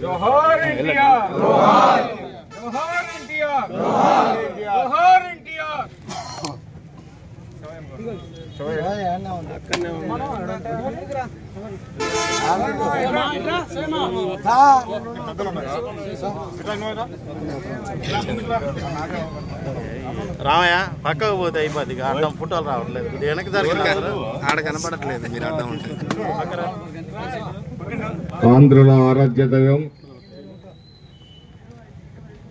జోహార్ ఎన్టీఆర్, జోహార్ జోహార్ ఎన్టీఆర్, జోహార్ జోహార్ ఎన్టీఆర్. రామయ్య పక్కకు పోతే అయిపోద్ది, అడ్డం ఫోటోలు రావట్లేదు, వెనక్కి జరిగిన ఆడ కనపడట్లేదు మీరు అడ్డం ఉంటే. ఆంధ్రుల ఆరాధ్య దైవం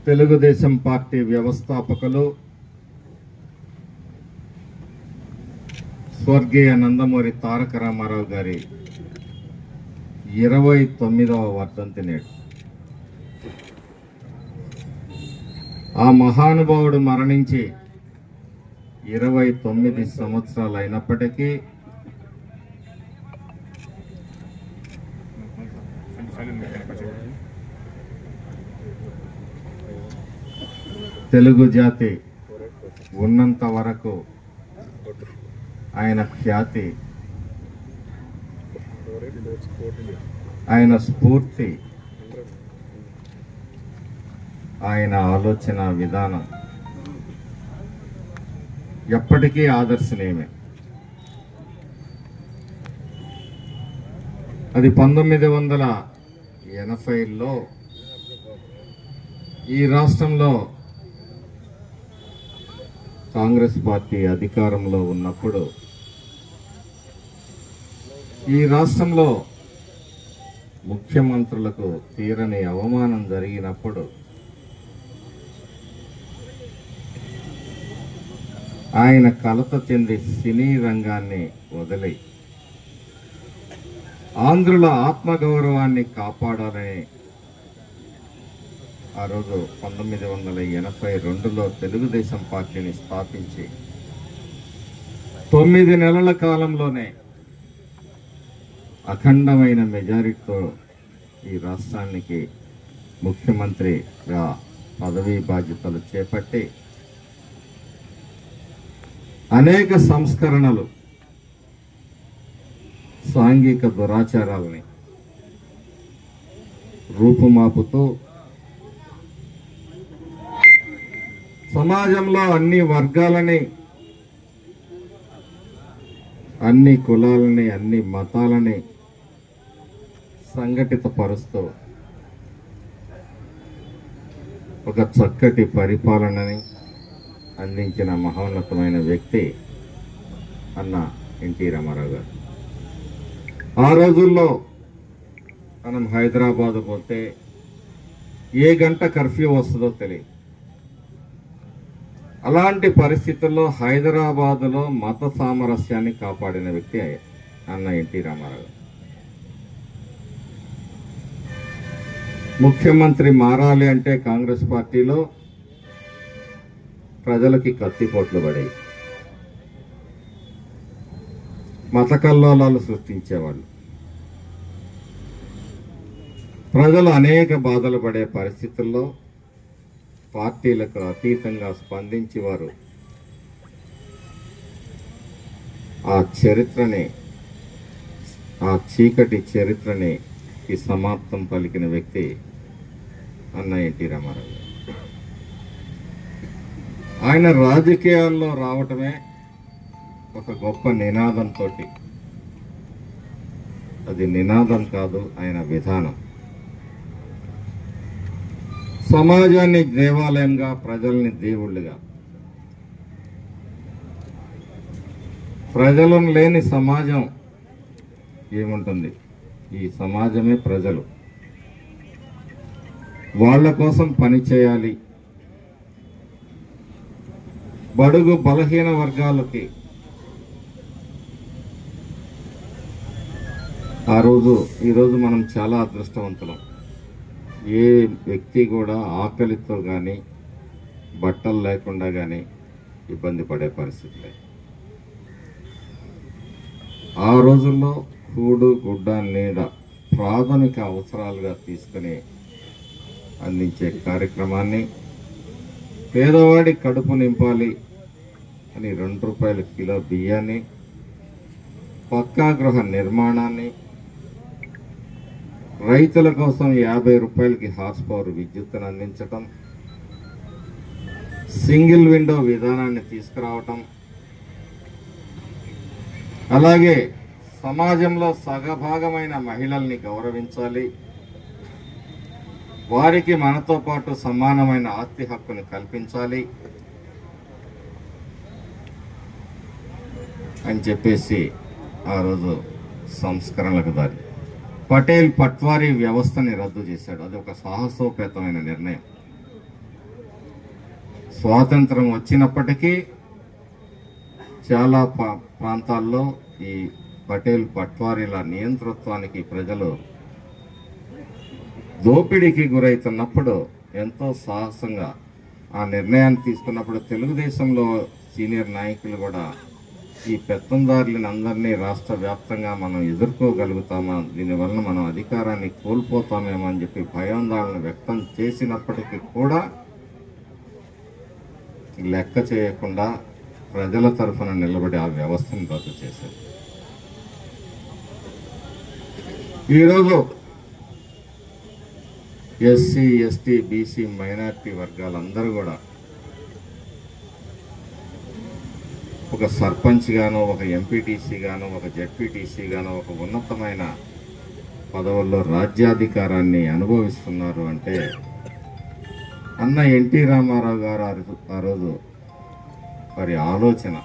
తెలుగుదేశం పార్టీ వ్యవస్థాపకులు స్వర్గీయ నందమూరి తారక రామారావు గారి 29వ వర్ధంతి నేడు. ఆ మహానుభావుడు మరణించి 29 సంవత్సరాలు అయినప్పటికీ తెలుగు జాతి ఉన్నంత వరకు ఆయన ఖ్యాతి, ఆయన స్ఫూర్తి, ఆయన ఆలోచన విధానం ఎప్పటికీ ఆదర్శనీయమే. అది 1980లో ఈ రాష్ట్రంలో కాంగ్రెస్ పార్టీ అధికారంలో ఉన్నప్పుడు ఈ రాష్ట్రంలో ముఖ్యమంత్రులకు తీరని అవమానం జరిగినప్పుడు ఆయన కలత చెంది సినీ రంగాన్ని వదిలి ఆంధ్రుల ఆత్మగౌరవాన్ని కాపాడాలని ఆ రోజు 1982లో తెలుగుదేశం పార్టీని స్థాపించి 9 నెలల కాలంలోనే అఖండమైన మెజారిటీతో ఈ రాష్ట్రానికి ముఖ్యమంత్రిగా పదవీ బాధ్యతలు చేపట్టి అనేక సంస్కరణలు, సాంఘిక దురాచారాలని రూపుమాపుతూ సమాజంలో అన్ని వర్గాలని, అన్ని కులాలని, అన్ని మతాలని సంఘటితపరుస్తూ ఒక చక్కటి పరిపాలనని అందించిన మహోన్నతమైన వ్యక్తి అన్న ఎన్టీ రామారావు గారు. ఆ రోజుల్లో మనం హైదరాబాద్ పోతే ఏ గంట కర్ఫ్యూ వస్తుందో తెలియదు. అలాంటి పరిస్థితుల్లో హైదరాబాదులో మత సామరస్యాన్ని కాపాడిన వ్యక్తి అన్న ఎన్టీ రామారావు. ముఖ్యమంత్రి మారాలి అంటే కాంగ్రెస్ పార్టీలో ప్రజలకి కత్తిపోట్లు పడాయి, మత కల్లోలాలు సృష్టించేవాళ్ళు. ప్రజలు అనేక బాధలు పడే పరిస్థితుల్లో పార్టీలకు అతీతంగా స్పందించి వారు ఆ చరిత్రని, ఆ చీకటి చరిత్రని సమాప్తం పలికిన వ్యక్తి అన్న ఎన్టీ రామారావు. ఆయన రాజకీయాల్లో రావటమే ఒక గొప్ప నినాదంతో, అది నినాదం కాదు, ఆయన విధానం. సమాజాన్ని దేవాలయంగా, ప్రజల్ని దేవుళ్ళుగా. ప్రజలను లేని సమాజం ఏముంటుంది? ఈ సమాజమే ప్రజలు. వాళ్ళ కోసం పనిచేయాలి. బడుగు బలహీన వర్గాలకి ఈరోజు మనం చాలా అదృష్టవంతులం. ఏ వ్యక్తి కూడా ఆకలితో కానీ బట్టలు లేకుండా కానీ ఇబ్బంది పడే పరిస్థితి లేదు. ఆ రోజుల్లో కూడు, గుడ్డ, నీడ ప్రాథమిక అవసరాలుగా తీసుకుని అందించే కార్యక్రమాన్ని, పేదవాడి కడుపు నింపాలి అని 2 రూపాయల కిలో బియ్యాన్ని, పక్కా గృహ నిర్మాణాన్ని, రైతుల కోసం 50 రూపాయలకి హార్స్ పవర్ విద్యుత్తును అందించటం, సింగిల్ విండో విధానాన్ని తీసుకురావటం, అలాగే సమాజంలో సగభాగమైన మహిళల్ని గౌరవించాలి, వారికి మనతో పాటు సమానమైన ఆస్తి హక్కును కల్పించాలి అని చెప్పేసి ఆ రోజు సంస్కరణలకు దారి. పటేల్ పట్వారీ వ్యవస్థని రద్దు చేశాడు. అది ఒక సాహసోపేతమైన నిర్ణయం. స్వాతంత్రం వచ్చినప్పటికీ చాలా ప్రాంతాల్లో ఈ పటేల్ పట్వారీల నియంతృత్వానికి ప్రజలు దోపిడీకి గురవుతున్నప్పుడు ఎంతో సాహసంగా ఆ నిర్ణయాన్ని తీసుకున్నప్పుడు తెలుగుదేశంలో సీనియర్ నాయకులు కూడా ఈ పెత్తందారులను అందరినీ రాష్ట్ర వ్యాప్తంగా మనం ఎదుర్కోగలుగుతామా, దీనివల్ల మనం అధికారాన్ని కోల్పోతామేమో అని చెప్పి భయాందోళన వ్యక్తం చేసినప్పటికీ కూడా లెక్క చేయకుండా ప్రజల తరఫున నిలబడి ఆ వ్యవస్థను రద్దు చేశారు. ఈరోజు ఎస్సీ, ఎస్టీ, బీసీ, మైనారిటీ వర్గాలందరూ కూడా ఒక సర్పంచ్ గానో, ఒక ఎంపీటీసీ గానో, ఒక జెడ్పీటీసీ గానో ఒక ఉన్నతమైన పదవుల్లో రాజ్యాధికారాన్ని అనుభవిస్తున్నారు అంటే అన్న ఎన్టీ రామారావు గారు ఆ రోజు వారి ఆలోచన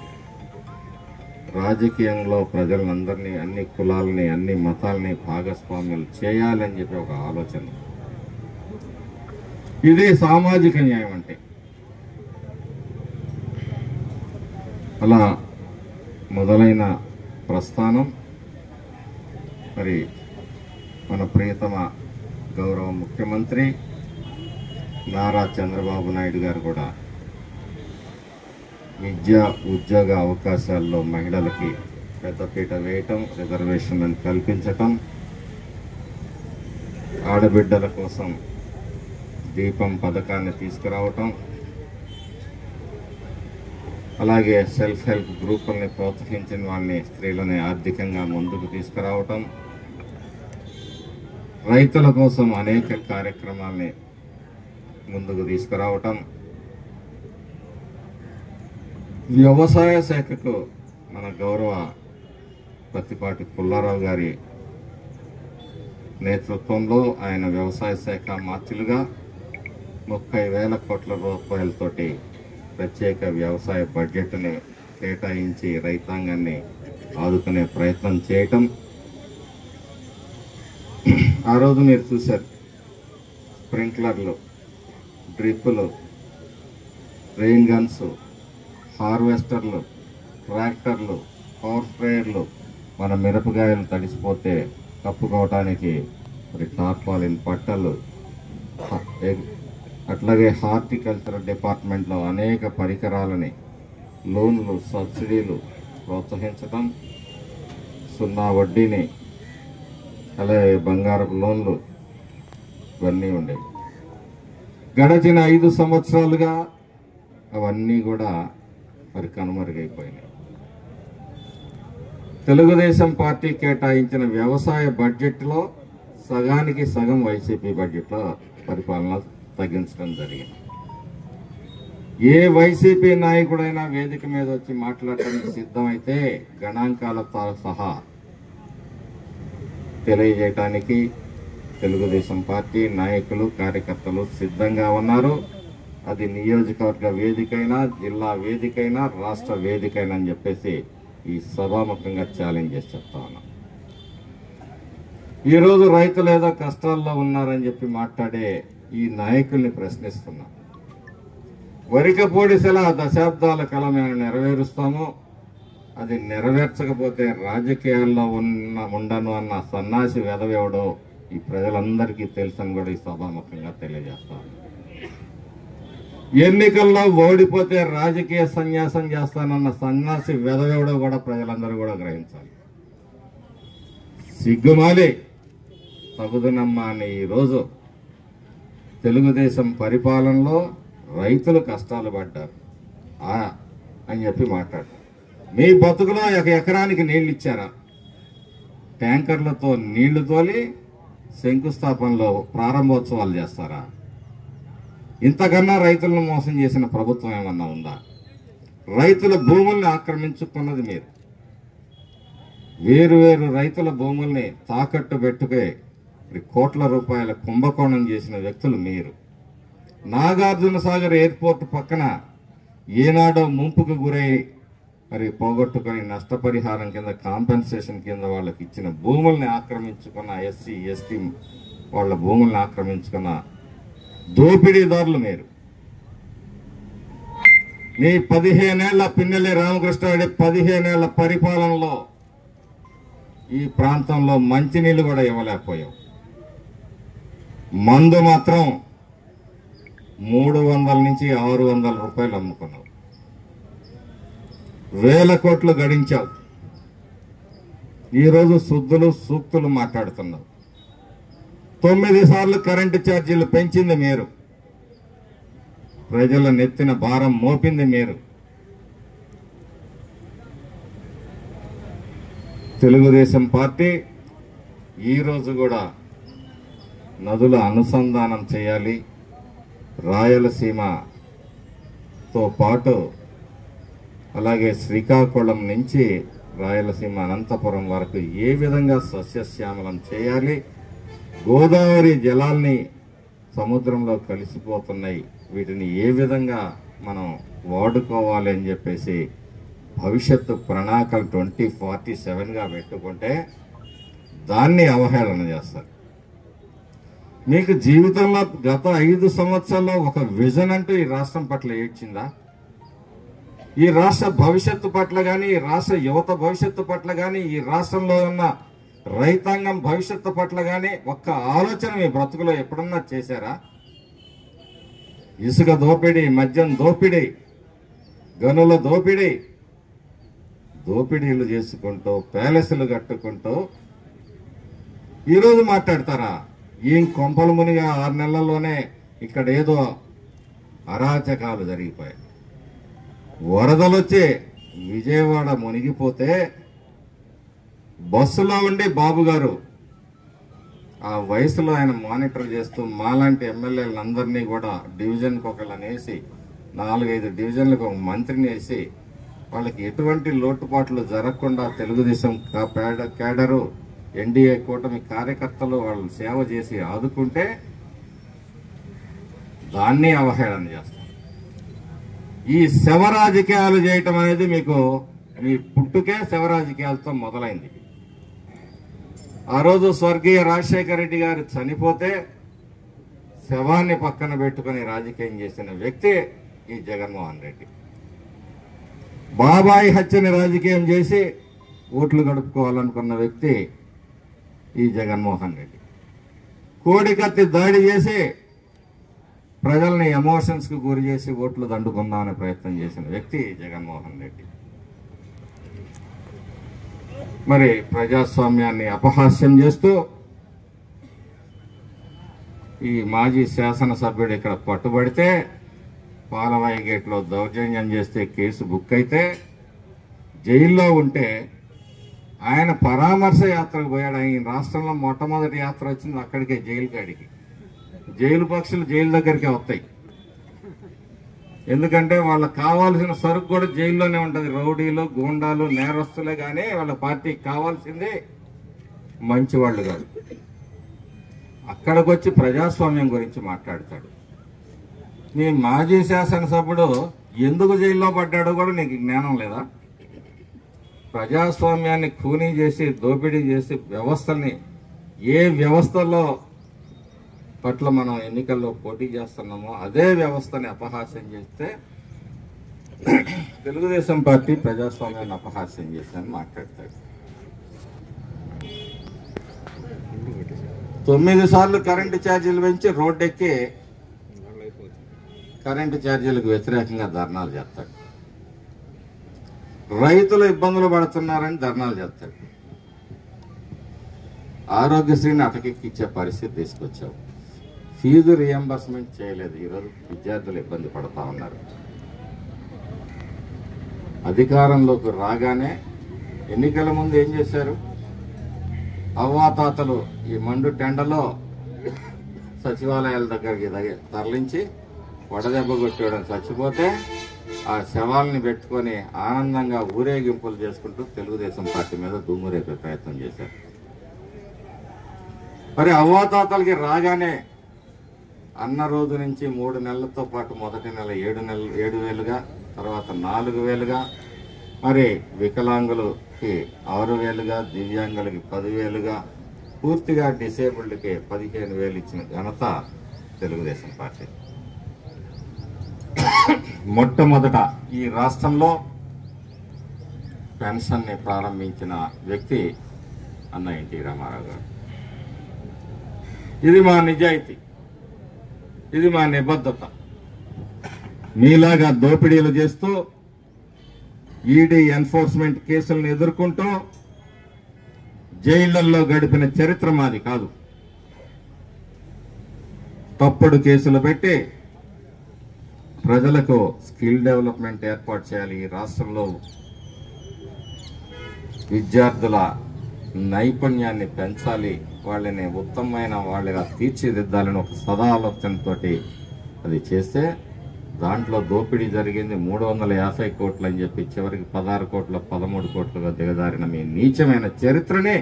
రాజకీయంలో ప్రజలందరినీ, అన్ని కులాలని, అన్ని మతాలని భాగస్వామ్యాలు చేయాలని చెప్పి ఒక ఆలోచన. ఇదే సామాజిక న్యాయం అంటే. అలా మొదలైన ప్రస్థానం మరి మన ప్రియతమ గౌరవ ముఖ్యమంత్రి నారా చంద్రబాబు నాయుడు గారు కూడా విద్యా ఉద్యోగ అవకాశాల్లో మహిళలకి పెద్దపీట వేయటం, రిజర్వేషన్లను కల్పించటం, ఆడబిడ్డల కోసం దీపం పథకాన్ని తీసుకురావటం, అలాగే సెల్ఫ్ హెల్ప్ గ్రూపుల్ని ప్రోత్సహించిన వాళ్ళని, స్త్రీలని ఆర్థికంగా ముందుకు తీసుకురావటం, రైతుల కోసం అనేక కార్యక్రమాల్ని ముందుకు తీసుకురావటం, వ్యవసాయ శాఖకు మన గౌరవ పత్తిపాటి పుల్లారావు గారి నేతృత్వంలో ఆయన వ్యవసాయ శాఖ మంత్రులుగా 30,000 కోట్ల రూపాయలతోటి ప్రత్యేక వ్యవసాయ బడ్జెట్ని కేటాయించి రైతాంగాన్ని ఆదుకునే ప్రయత్నం చేయటం. ఆ రోజు మీరు చూశారు, స్ప్రింక్లర్లు, డ్రిప్పులు, రెయిన్ గన్స్, హార్వెస్టర్లు, ట్రాక్టర్లు, పవర్ స్ప్రేయర్లు, మన మిరపకాయలు తడిసిపోతే కప్పుకోవటానికి మరి టార్పాలిన్ పట్టలు, అట్లాగే హార్టికల్చర్ డిపార్ట్మెంట్లో అనేక పరికరాలని, లోన్లు, సబ్సిడీలు ప్రోత్సహించటం, 0 వడ్డీని, అలాగే బంగారపు లోన్లు ఇవన్నీ ఉండేవి. గడిచిన 5 సంవత్సరాలుగా అవన్నీ కూడా మరి కనుమరుగైపోయినాయి. తెలుగుదేశం పార్టీ కేటాయించిన వ్యవసాయ బడ్జెట్లో సగానికి సగం వైసీపీ బడ్జెట్లో పరిపాలన తగ్గించడం జరిగింది. ఏ వైసీపీ నాయకుడైనా వేదిక మీద వచ్చి మాట్లాడటానికి సిద్ధమైతే గణాంకాలతో సహా తెలియజేయటానికి తెలుగుదేశం పార్టీ నాయకులు, కార్యకర్తలు సిద్ధంగా ఉన్నారు. అది నియోజకవర్గ వేదికైనా, జిల్లా వేదికైనా, రాష్ట్ర వేదికైనా అని చెప్పేసి ఈ సభాముఖంగా ఛాలెంజ్ చేసి చెప్తా ఉన్నాం. ఈరోజు రైతులు ఏదో కష్టాల్లో ఉన్నారని చెప్పి మాట్లాడే ఈ నాయకుల్ని ప్రశ్నిస్తున్నాం. వరికపూడిసెల దశాబ్దాల కల మేము నెరవేరుస్తాము, అది నెరవేర్చకపోతే రాజకీయాల్లో ఉండను అన్న సన్నాసి వెధవెవడో ఈ ప్రజలందరికీ తెలుసని కూడా ఈ సభాముఖంగా తెలియజేస్తాను. ఎన్నికల్లో ఓడిపోతే రాజకీయ సన్యాసం చేస్తానన్న సన్యాసి వెధవెవడో కూడా ప్రజలందరూ కూడా గ్రహించాలి. సిగ్గుమాలి తగుదనమ్మా అని ఈరోజు తెలుగుదేశం పరిపాలనలో రైతులు కష్టాలు పడ్డారు అని చెప్పి మాట్లాడారు. మీ బతుకులో 1 ఎకరానికి నీళ్లు ఇచ్చారా? ట్యాంకర్లతో నీళ్లు తోలి శంకుస్థాపనలో ప్రారంభోత్సవాలు చేస్తారా? ఇంతకన్నా రైతులను మోసం చేసిన ప్రభుత్వం ఏమన్నా ఉందా? రైతుల భూముల్ని ఆక్రమించుకున్నది మీరు. వేరు రైతుల భూముల్ని తాకట్టు పెట్టుకే కోట్ల రూపాయల కుంభకోణం చేసిన వ్యక్తులు మీరు. నాగార్జున సాగర్ ఎయిర్పోర్ట్ పక్కన ఏనాడో ముంపుకు గురై మరి పోగొట్టుకొని నష్టపరిహారం కింద కాంపెన్సేషన్ కింద వాళ్ళకి ఇచ్చిన భూముల్ని ఆక్రమించుకున్న ఎస్సీ ఎస్టీ వాళ్ళ భూముల్ని ఆక్రమించుకున్న దోపిడీదారులు మీరు. నీ 15 ఏళ్ల పిన్నెల్లి రామకృష్ణారెడ్డి 15 ఏళ్ల పరిపాలనలో ఈ ప్రాంతంలో మంచినీళ్ళు కూడా ఇవ్వలేకపోయావు. మందు మాత్రం 300 నుంచి 600 రూపాయలు అమ్ముకున్నావు. 1000 కోట్లు గడించావు. ఈరోజు శుద్ధులు సూక్తులు మాట్లాడుతున్నావు. 9 సార్లు కరెంటు ఛార్జీలు పెంచింది మీరు. ప్రజల నెత్తిన భారం మోపింది మీరు. తెలుగుదేశం పార్టీ ఈరోజు కూడా నదుల అనుసంధానం చేయాలి, రాయలసీమతో పాటు అలాగే శ్రీకాకుళం నుంచి రాయలసీమ అనంతపురం వరకు ఏ విధంగా సస్యశ్యామలం చేయాలి, గోదావరి జలాల్ని సముద్రంలో కలిసిపోతున్నాయి, వీటిని ఏ విధంగా మనం వాడుకోవాలి అని చెప్పేసి భవిష్యత్తు ప్రణాళికలు 2047గా పెట్టుకుంటే దాన్ని అవహేళన చేస్తారు. మీకు జీవితంలో గత 5 సంవత్సరాల్లో ఒక విజన్ అంటూ ఈ రాష్ట్రం పట్ల ఏడ్చిందా? ఈ రాష్ట్ర భవిష్యత్తు పట్ల కానీ, ఈ రాష్ట్ర యువత భవిష్యత్తు పట్ల కానీ, ఈ రాష్ట్రంలో ఉన్న రైతాంగం భవిష్యత్తు పట్ల కానీ ఒక్క ఆలోచన మీ బ్రతుకులో ఎప్పుడన్నా చేశారా? ఇసుక దోపిడీ, మద్యం దోపిడీ, గనుల దోపిడీ, దోపిడీలు చేసుకుంటూ ప్యాలెస్లు కట్టుకుంటూ ఈరోజు మాట్లాడతారా? ఏం కొంపలు మునిగా 6 నెలల్లోనే ఇక్కడ ఏదో అరాచకాలు జరిగిపోయాయి. వరదలొచ్చి విజయవాడ మునిగిపోతే బస్సులో ఉండి బాబు గారు ఆ వయసులో ఆయన మానిటర్ చేస్తూ మాలాంటి ఎమ్మెల్యేలందరినీ కూడా డివిజన్కి ఒకళ్ళని వేసి 4-5 డివిజన్లకు ఒక మంత్రిని వేసి వాళ్ళకి ఎటువంటి లోటుపాట్లు జరగకుండా తెలుగుదేశం కేడరు, ఎన్డీఏ కూటమి కార్యకర్తలు వాళ్ళు సేవ చేసి ఆదుకుంటే దాన్ని అవహేళన చేస్తారు. ఈ శవ రాజకీయాలు చేయటం అనేది మీకు మీ పుట్టుకే శవ రాజకీయాలతో మొదలైంది. ఆ రోజు స్వర్గీయ రాజశేఖర రెడ్డి గారు చనిపోతే శవాన్ని పక్కన పెట్టుకుని రాజకీయం చేసిన వ్యక్తి ఈ జగన్మోహన్ రెడ్డి. బాబాయి హత్యని రాజకీయం చేసి ఓట్లు గడుపుకోవాలనుకున్న వ్యక్తి ఈ జగన్మోహన్ రెడ్డి. కోడికత్తి దాడి చేసి ప్రజల్ని ఎమోషన్స్ కు గురి చేసి ఓట్లు దండుకుందామనే ప్రయత్నం చేసిన వ్యక్తి జగన్మోహన్ రెడ్డి. మరి ప్రజాస్వామ్యాన్ని అపహాస్యం చేస్తూ ఈ మాజీ శాసనసభ్యుడు ఇక్కడ పట్టుబడితే, పాలవాయి గేట్లో దౌర్జన్యం చేస్తే కేసు బుక్ అయితే జైల్లో ఉంటే ఆయన పరామర్శ యాత్రకు పోయాడు. ఆయన రాష్ట్రంలో మొట్టమొదటి యాత్ర వచ్చింది అక్కడికే, జైలు కాడికి. జైలు పక్షులు జైలు దగ్గరికే వస్తాయి. ఎందుకంటే వాళ్ళకి కావాల్సిన సరుకు కూడా జైల్లోనే ఉంటుంది. రౌడీలు, గూండాలు, నేరస్తులే కానీ వాళ్ళ పార్టీకి కావాల్సింది మంచివాళ్ళు కాదు. అక్కడికి వచ్చి ప్రజాస్వామ్యం గురించి మాట్లాడతాడు. నీ మాజీ శాసనసభ్యుడు ఎందుకు జైల్లో పడ్డాడో కూడా నీకు జ్ఞానం లేదా? ప్రజాస్వామ్యాన్ని ఖూనీ చేసి, దోపిడీ చేసి, వ్యవస్థల్ని ఏ వ్యవస్థలో పట్ల మనం ఎన్నికల్లో పోటీ చేస్తున్నామో అదే వ్యవస్థని అపహాస్యం చేస్తే తెలుగుదేశం పార్టీ ప్రజాస్వామ్యాన్ని అపహాస్యం చేశారని మాట్లాడతాడు. 9 సార్లు కరెంటు ఛార్జీలు పెంచి రోడ్డెక్కి కరెంటు ఛార్జీలకు వ్యతిరేకంగా ధర్నాలు చేస్తాడు. రైతులు ఇబ్బందులు పడుతున్నారని ధర్నాలు చేస్తాడు. ఆరోగ్యశ్రీని అటకెక్కిచ్చే పరిస్థితి తీసుకొచ్చావు. ఫీజు రియంబర్స్మెంట్ చేయలేదు. ఈరోజు విద్యార్థులు ఇబ్బంది పడతా ఉన్నారు. అధికారంలోకి రాగానే ఎన్నికల ముందు ఏం చేశారు? అవ్వాతాతలు ఈ మండు టెండలో సచివాలయాల దగ్గరికి తరలించి వడదెబ్బ కొట్టేయడం చచ్చిపోతే ఆ శవాల్ని పెట్టుకొని ఆనందంగా ఊరేగింపులు చేసుకుంటూ తెలుగుదేశం పార్టీ మీద దుమ్మురేపే ప్రయత్నం చేశారు. మరి అవ్వాతాతలకి రాగానే అన్న రోజు నుంచి 3 నెలలతో పాటు మొదటి నెల 7,000గా, తర్వాత 4,000గా, మరి వికలాంగులకి 6,000గా, దివ్యాంగులకి 10,000గా, పూర్తిగా డిసేబుల్డ్కి 15,000 ఇచ్చిన ఘనత తెలుగుదేశం పార్టీ. మొట్టమొదట ఈ రాష్ట్రంలో పెన్షన్ని ప్రారంభించిన వ్యక్తి అన్న ఎన్టీ రామారావు గారు. ఇది మా నిజాయితీ, ఇది మా నిబద్ధత. మీలాగా దోపిడీలు చేస్తూ ఈడీ ఎన్ఫోర్స్మెంట్ కేసులను ఎదుర్కొంటూ జైళ్లలో గడిపిన చరిత్ర మాది కాదు. తప్పుడు కేసులు పెట్టి ప్రజలకు స్కిల్ డెవలప్మెంట్ ఏర్పాటు చేయాలి. ఈ రాష్ట్రంలో విద్యార్థుల నైపుణ్యాన్ని పెంచాలి, వాళ్ళని ఉత్తమమైన వాళ్ళగా తీర్చిదిద్దాలని ఒక సదా ఆలోచనతోటి అది చేస్తే దాంట్లో దోపిడీ జరిగింది 350 కోట్లు అని చెప్పి చివరికి 16 కోట్ల 13 కోట్లుగా దిగజారిన మీ నీచమైన చరిత్రని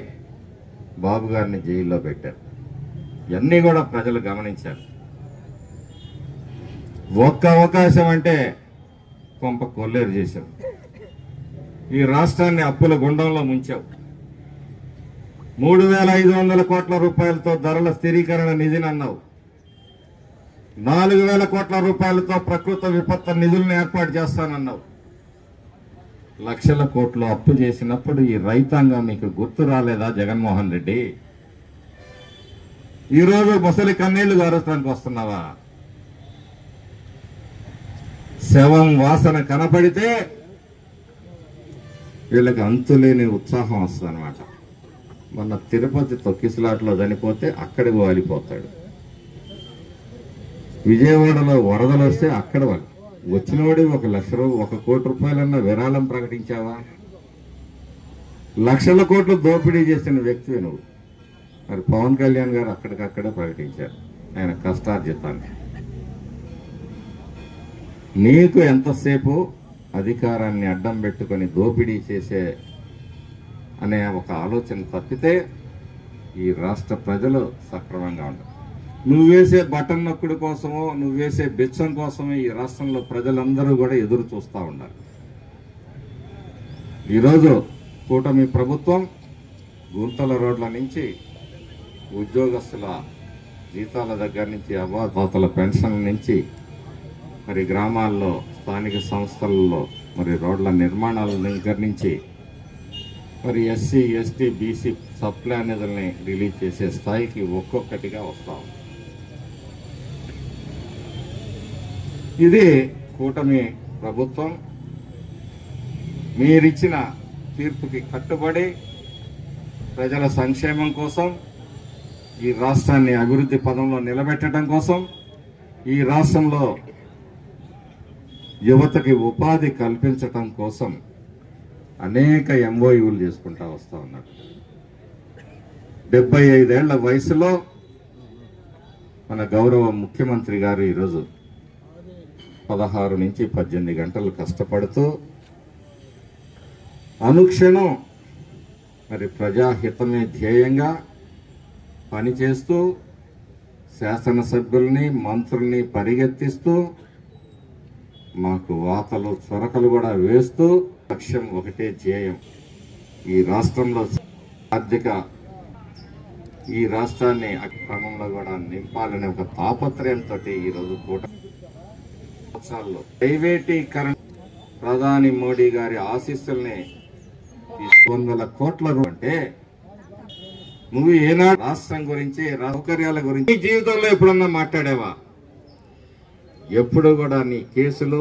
బాబు గారిని జైల్లో పెట్టారు. ఇవన్నీ కూడా ప్రజలు గమనించారు. ఒక్క అవకాశం అంటే కొంప కొల్లేరు చేశావు. ఈ రాష్ట్రాన్ని అప్పుల గుండంలో ముంచావు. 3,500 కోట్ల రూపాయలతో ధరల స్థిరీకరణ నిధిని అన్నావు. 4,000 కోట్ల రూపాయలతో ప్రకృతి విపత్తు నిధులను ఏర్పాటు చేస్తానన్నావు. లక్షల కోట్లు అప్పు చేసినప్పుడు ఈ రైతాంగం మీకు గుర్తు రాలేదా జగన్మోహన్ రెడ్డి? ఈరోజు ముసలి కన్నీళ్లు గారుస్తానికి వస్తున్నావా? శవం వాసన కనపడితే వీళ్ళకి అంతులేని ఉత్సాహం వస్తుంది అనమాట. మొన్న తిరుపతి తొక్కిసలాట్లో చనిపోతే అక్కడికి వాలిపోతాడు. విజయవాడలో వరదలు వస్తే అక్కడ వచ్చినవాడి 1 కోటి రూపాయలన్నా విరాళం ప్రకటించావా? లక్షల కోట్లు దోపిడీ చేసిన వ్యక్తివి నువ్వు. మరి పవన్ కళ్యాణ్ గారు అక్కడికక్కడే ప్రకటించారు ఆయన కష్టార్జితాన్ని. నీకు ఎంతసేపు అధికారాన్ని అడ్డం పెట్టుకొని దోపిడీ చేసే అనే ఒక ఆలోచన తప్పితే ఈ రాష్ట్ర ప్రజలు సక్రమంగా ఉండరు. నువ్వేసే బటన్ నొక్కుడు కోసమో నువ్వేసే బిచ్చం కోసమో ఈ రాష్ట్రంలో ప్రజలందరూ కూడా ఎదురు చూస్తూ ఉన్నారు. ఈరోజు కూటమి ప్రభుత్వం గుంతల రోడ్ల నుంచి ఉద్యోగస్తుల జీతాల దగ్గర నుంచి అవ్వాతాతల పెన్షన్ల నుంచి మరి గ్రామాల్లో స్థానిక సంస్థలలో మరి రోడ్ల నిర్మాణాల దగ్గర నుంచి మరి ఎస్సీ ఎస్టీ బీసీ సప్లాన్ నిధుల్ని రిలీజ్ చేసే స్థాయికి ఒక్కొక్కటిగా వస్తాం. ఇది కూటమి ప్రభుత్వం మీరిచ్చిన తీర్పుకి కట్టుబడి ప్రజల సంక్షేమం కోసం, ఈ రాష్ట్రాన్ని అభివృద్ధి పదంలో నిలబెట్టడం కోసం, ఈ రాష్ట్రంలో యువతకి ఉపాధి కల్పించటం కోసం అనేక ఎంఓయూలు చేసుకుంటా వస్తా ఉన్నారు. 75 ఏళ్ల వయసులో మన గౌరవ ముఖ్యమంత్రి గారు ఈరోజు 16 నుంచి 18 గంటలు కష్టపడుతూ అనుక్షణం మరి ప్రజాహితమే ధ్యేయంగా పనిచేస్తూ శాసనసభ్యుల్ని మంత్రుల్ని పరిగెత్తిస్తూ మాకు వాతలు చొరకలు కూడా వేస్తూ లక్ష్యం ఒకటే ధ్యేయం, ఈ రాష్ట్రంలో ఆర్థిక ఈ రాష్ట్రాన్ని క్రమంలో కూడా నింపాలనే ఒక తాపత్రయంతో ఈరోజు సంవత్సరాల్లో ప్రైవేటీకరణ ప్రధాని మోడీ గారి ఆశీస్సుల్ని 100 కోట్ల అంటే నువ్వు ఏనాడు రాష్ట్రం గురించి సౌకర్యాల గురించి జీవితంలో ఎప్పుడన్నా మాట్లాడావా? ఎప్పుడు కూడా నీ కేసులు,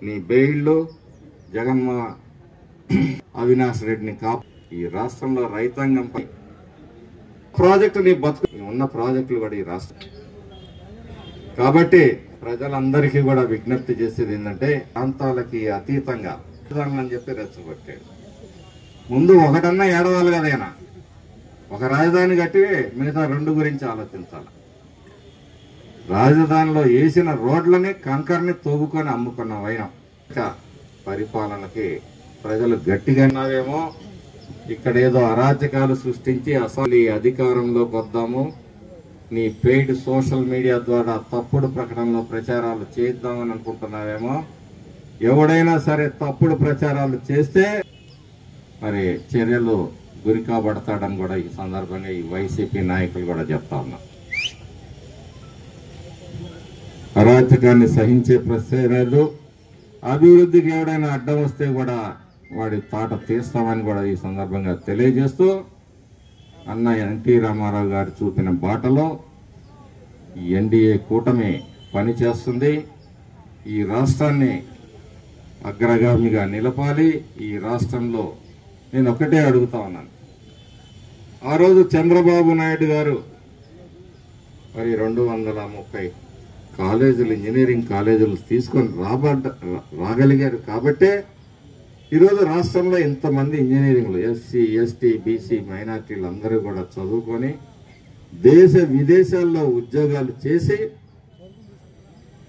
నీ బెయిళ్లు, అవినాష్ రెడ్డిని ఈ రాష్ట్రంలో రైతాంగంపై ప్రాజెక్టు నీ బతుకు ఉన్న ప్రాజెక్టులు కూడా ఈ రాష్ట్రం. కాబట్టి ప్రజలందరికీ కూడా విజ్ఞప్తి చేసేది ఏంటంటే ప్రాంతాలకి అతీతంగా అని చెప్పి రెచ్చగొట్టాడు. ముందు ఒకటన్నా ఏడవాలి కదైనా ఒక రాజధాని కట్టి మిగతా 2 గురించి ఆలోచించాలి. రాజధానిలో వేసిన రోడ్లని కంకర్ని తోగుకొని అమ్ముకున్న వైనం. పరిపాలనకి ప్రజలు గట్టిగానేమో ఇక్కడ ఏదో అరాచకాలు సృష్టించి అసలు అధికారంలోకి వద్దాము, నీ పెయిడ్ సోషల్ మీడియా ద్వారా తప్పుడు ప్రకటనలో ప్రచారాలు చేద్దామని అనుకుంటున్నావేమో. ఎవడైనా సరే తప్పుడు ప్రచారాలు చేస్తే మరి చర్యలు గురి కాబడతాడని కూడా ఈ సందర్భంగా ఈ వైసీపీ నాయకులు కూడా చెప్తా ఉన్నారు. అరాచకాన్ని సహించే ప్రశ్నే లేదు. అభివృద్ధికి ఎవడైనా అడ్డం వస్తే కూడా వాడి తాట తీస్తామని కూడా ఈ సందర్భంగా తెలియజేస్తూ అన్న ఎన్టీ రామారావు గారు చూపిన బాటలో ఈ ఎన్డీఏ కూటమి పనిచేస్తుంది. ఈ రాష్ట్రాన్ని అగ్రగామిగా నిలపాలి. ఈ రాష్ట్రంలో నేను ఒకటే అడుగుతా ఉన్నాను. ఆ రోజు చంద్రబాబు నాయుడు గారు మరి 230 కాలేజీలు, ఇంజనీరింగ్ కాలేజీలు తీసుకొని రాగలిగారు కాబట్టే ఈరోజు రాష్ట్రంలో ఇంతమంది ఇంజనీరింగ్లు ఎస్సీ, ఎస్టీ, బీసీ, మైనార్టీలు అందరూ కూడా చదువుకొని దేశ విదేశాల్లో ఉద్యోగాలు చేసి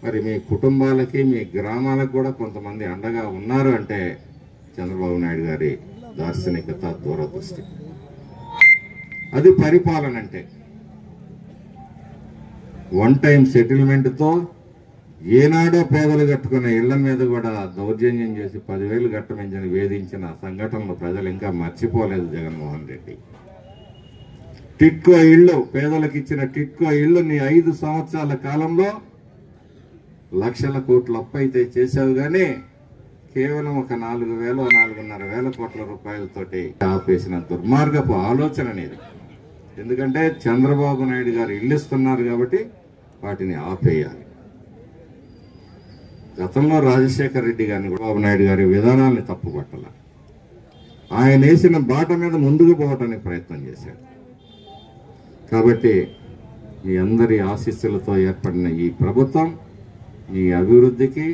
మరి మీ కుటుంబాలకి, మీ గ్రామాలకు కూడా కొంతమంది అండగా ఉన్నారు అంటే చంద్రబాబు నాయుడు గారి దార్శనికత, దూరదృష్టి. అది పరిపాలన అంటే. 1 టైం సెటిల్మెంట్తో ఏనాడో పేదలు కట్టుకున్న ఇళ్ల మీద కూడా దౌర్జన్యం చేసి 10,000 కట్టమించని వేధించిన సంఘటనలు ప్రజలు ఇంకా మర్చిపోలేదు జగన్మోహన్ రెడ్డి. టిట్కో ఇళ్లు, పేదలకు ఇచ్చిన టిట్కో ఇళ్లు నీ 5 సంవత్సరాల కాలంలో లక్షల కోట్ల అప్పు అయితే చేశావు, కానీ కేవలం ఒక 4,000-4,500 కోట్ల రూపాయలతోటి ఆపేసిన దుర్మార్గపు ఆలోచన అనేది. ఎందుకంటే చంద్రబాబు నాయుడు గారు ఇల్లు ఇస్తున్నారు కాబట్టి వాటిని ఆపేయాలి. గతంలో రాజశేఖర రెడ్డి గారిని బాబు నాయుడు గారి విధానాల్ని తప్పుపట్టాల. ఆయన వేసిన బాట మీద ముందుకు పోవటానికి ప్రయత్నం చేశాడు. కాబట్టి మీ అందరి ఆశీస్సులతో ఏర్పడిన ఈ ప్రభుత్వం ఈ అభివృద్ధికి